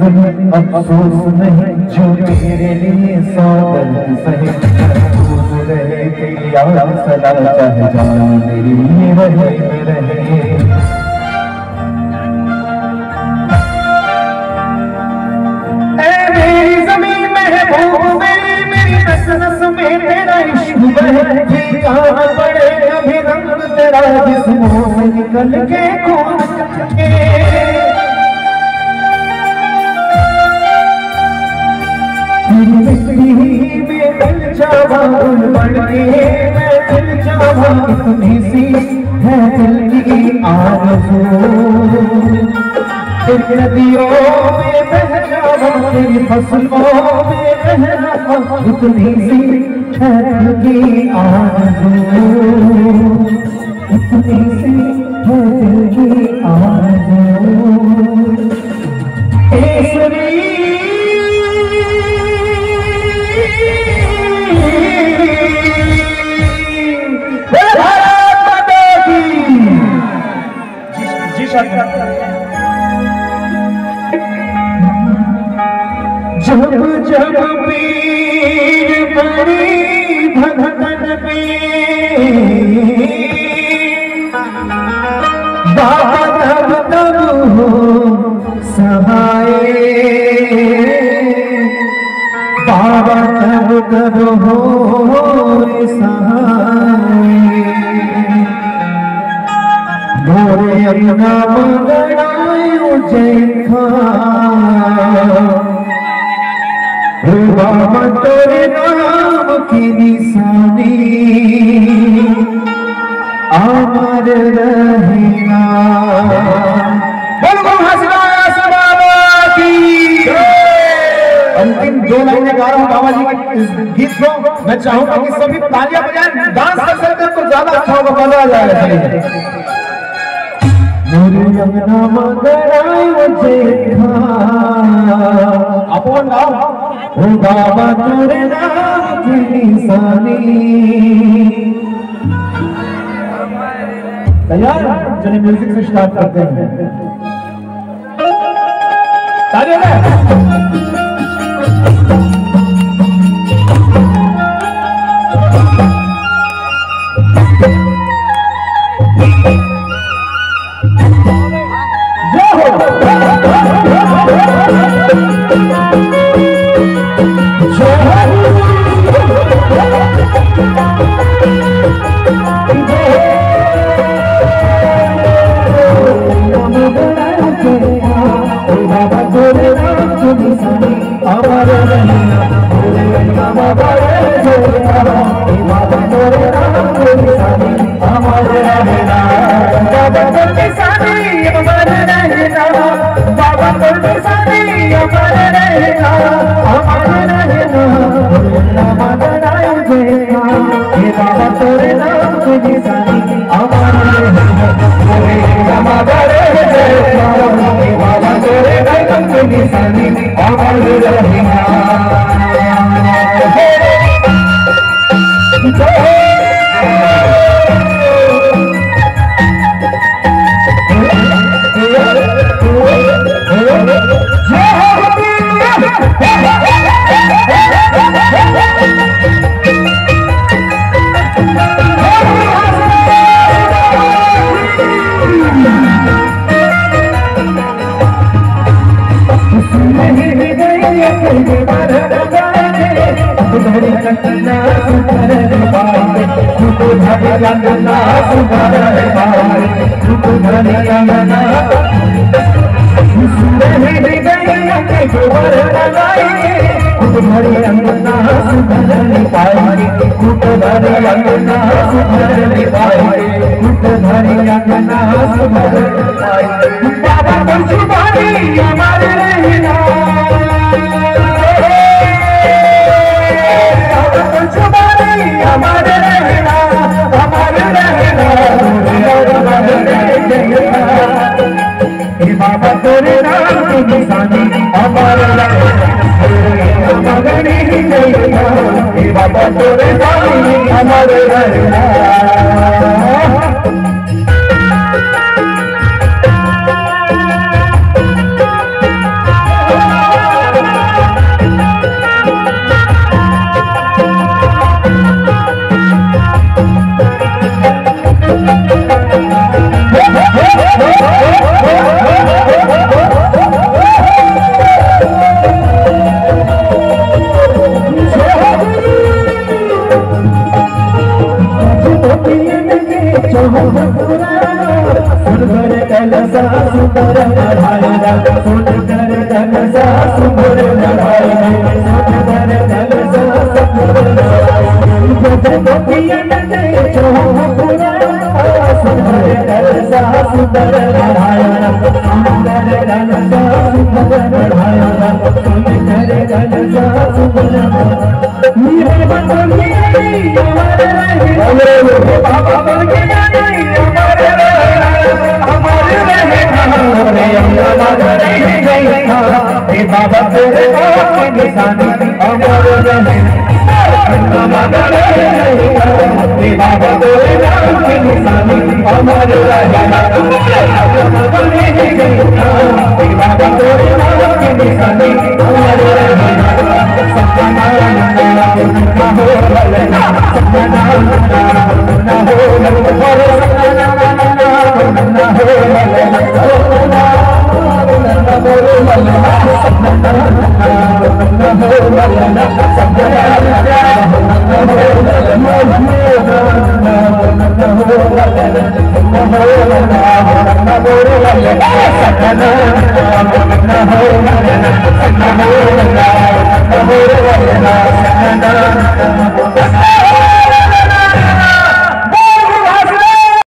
कभी अफसोस नहीं जो तेरे लिए सौ दर्द सहे। महफूज रहे तेरी याद सदा चाहे जान मेरी ये रहे। मेरी जमीन महबूब मेरी नस नस में तेरा इश्क बहे। कहाँ पड़े अभी रंग तेरा जिस्मों से निकल के खून के। मिट्टी में मिल जावा बन के मैं मिल जावा। इतनी सी है दिल की आरज़ू तेरी नदियों में बह जावा तेरी फसलों में बह जावा। इतनी सी है दिल की आरज़ू इतनी सी है दिल की आरज़ू। जब जब पीर पड़ी भगतन पे बाबा तब तब हो सहाय। बाबा तब तब हो सहाय। मोरे अपना मगड़ायो जय बाबा तोरे नाम की निशानी अमर रहेगा। अंतिम 2 लाइनें गा रहा हूँ बाबा जी के इस गीत को। मैं चाहूंगा कि सभी तालियां बजाएं। डांस कर सकते हैं तो ज्यादा अच्छा होगा, मजा आ जाएगा। मोरे अपना मगड़ायो देखा अपन गाओ ओ बाबा तोरे नाम की निशानी। तैयार? चलिए म्यूजिक से स्टार्ट करते हैं। तालियां बाबा तोरे नाम की निशानी अमर रहेगा। बाबा तोरे नाम अमर रहेगा। बाबा तेरे निशानी अमर रहे बाबा तेरे निशानी अमर रहे बाबा तेरे निशानी अमर रहे सपना